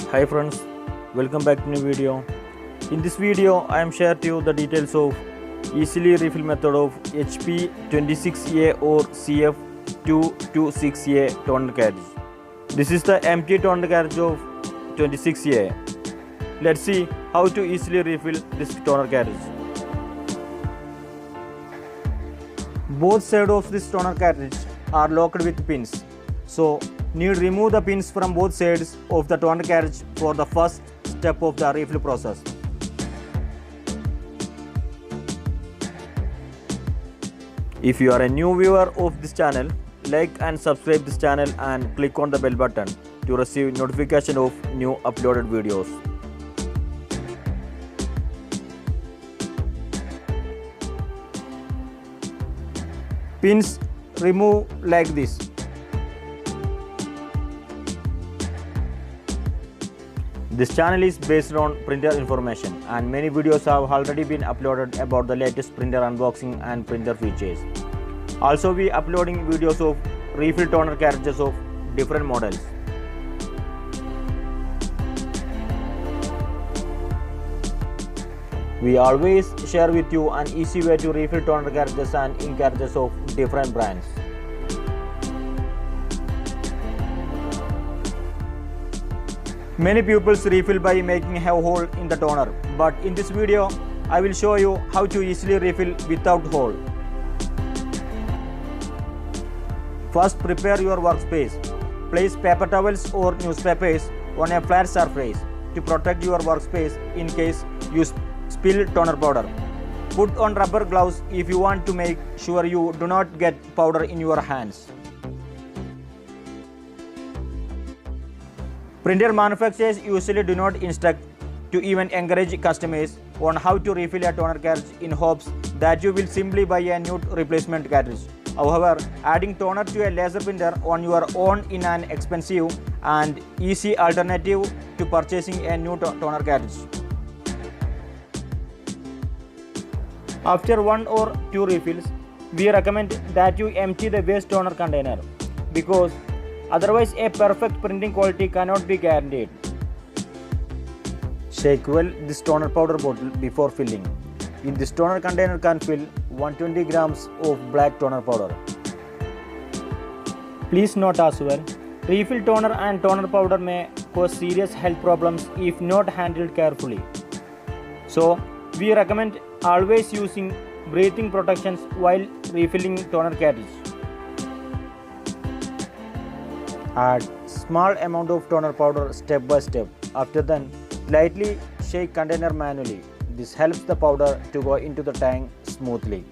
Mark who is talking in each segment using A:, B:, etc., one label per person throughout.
A: Hi friends, welcome back to new video. In this video, I am sharing to you the details of easily refill method of HP26A or CF226A toner cartridge. This is the empty toner cartridge of 26A. Let's see how to easily refill this toner cartridge. Both sides of this toner cartridge are locked with pins. So need remove the pins from both sides of the toner cartridge for the first step of the refill process. If you are a new viewer of this channel, like and subscribe this channel and click on the bell button to receive notification of new uploaded videos. Pins remove like this. This channel is based on printer information and many videos have already been uploaded about the latest printer unboxing and printer features. Also we uploading videos of refill toner cartridges of different models. We always share with you an easy way to refill toner cartridges and ink cartridges of different brands. Many pupils refill by making a hole in the toner, but in this video I will show you how to easily refill without hole. First, prepare your workspace. Place paper towels or newspapers on a flat surface to protect your workspace in case you spill toner powder. Put on rubber gloves if you want to make sure you do not get powder in your hands. Printer manufacturers usually do not instruct to even encourage customers on how to refill a toner cartridge in hopes that you will simply buy a new replacement cartridge. However, adding toner to a laser printer on your own is an expensive and easy alternative to purchasing a new toner cartridge. After one or two refills, we recommend that you empty the waste toner container because otherwise a perfect printing quality cannot be guaranteed. Shake well this toner powder bottle before filling. In this toner container can fill 120 grams of black toner powder. Please note as well, refill toner and toner powder may cause serious health problems if not handled carefully. So, we recommend always using breathing protections while refilling toner cartridge. Add small amount of toner powder step by step. After that, lightly shake container manually. This helps the powder to go into the tank smoothly.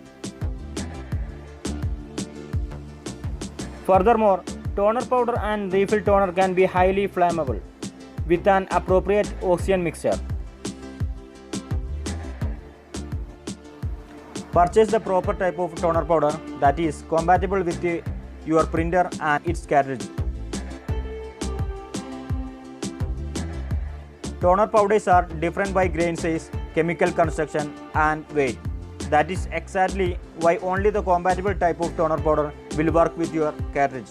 A: Furthermore, toner powder and refill toner can be highly flammable with an appropriate oxygen mixture. Purchase the proper type of toner powder that is compatible with your printer and its cartridge. Toner powders are different by grain size, chemical construction and weight. That is exactly why only the compatible type of toner powder will work with your cartridge.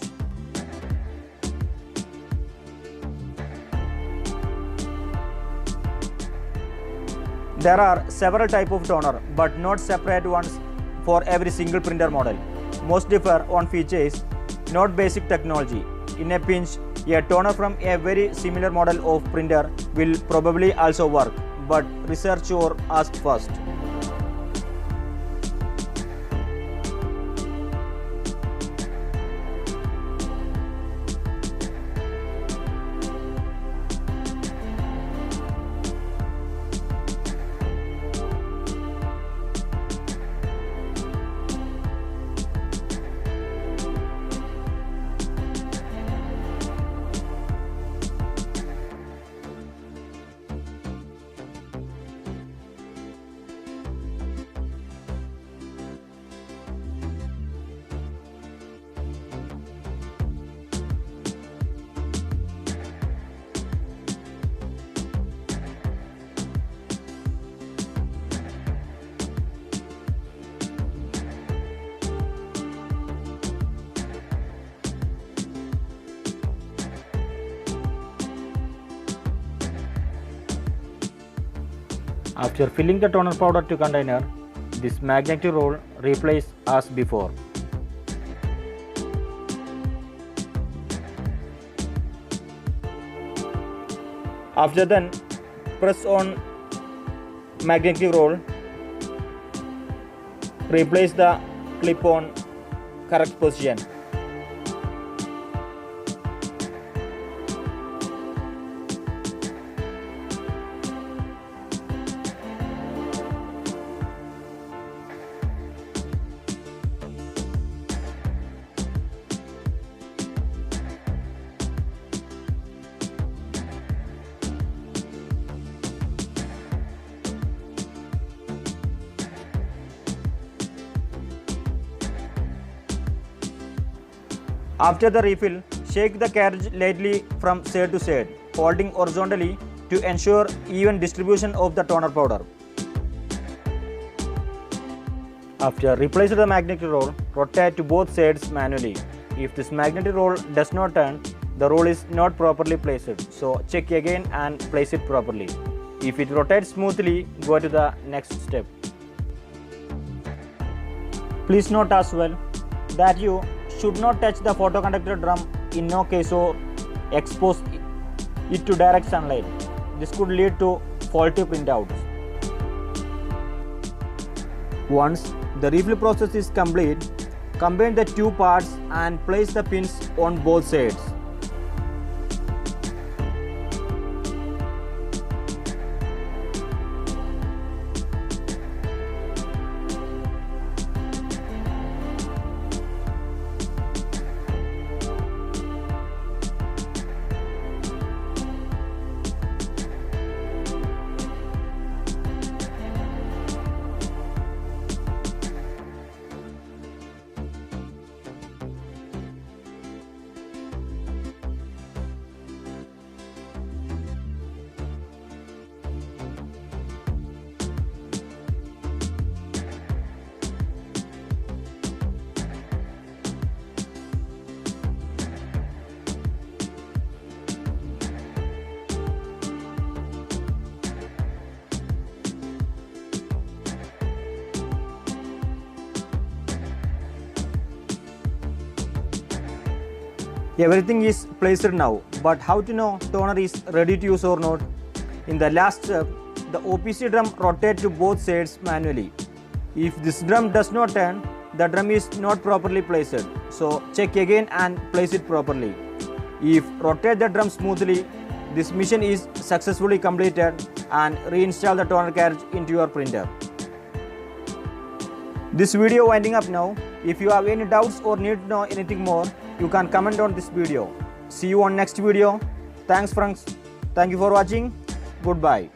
A: There are several types of toner but not separate ones for every single printer model. Most differ on features, not basic technology. In a pinch, a toner from a very similar model of printer will probably also work, but research or ask first. After filling the toner powder to container, this magnetic roll replace as before. After then, press on magnetic roll, replace the clip on correct position. After the refill, shake the cartridge lightly from side to side, holding horizontally to ensure even distribution of the toner powder. After replacing the magnetic roll, rotate to both sides manually. If this magnetic roll does not turn, the roll is not properly placed, so check again and place it properly. If it rotates smoothly, go to the next step. Please note as well that you should not touch the photoconductor drum in no case or expose it to direct sunlight. This could lead to faulty printouts. Once the refill process is complete, combine the two parts and place the pins on both sides. Everything is placed now, but how to know toner is ready to use or not? In the last step, the OPC drum rotates to both sides manually. If this drum does not turn, the drum is not properly placed, so check again and place it properly. If rotate the drum smoothly, this mission is successfully completed and reinstall the toner cartridge into your printer. This video winding up now. If you have any doubts or need to know anything more, you can comment on this video. See you on next video. Thanks friends. Thank you for watching. Goodbye.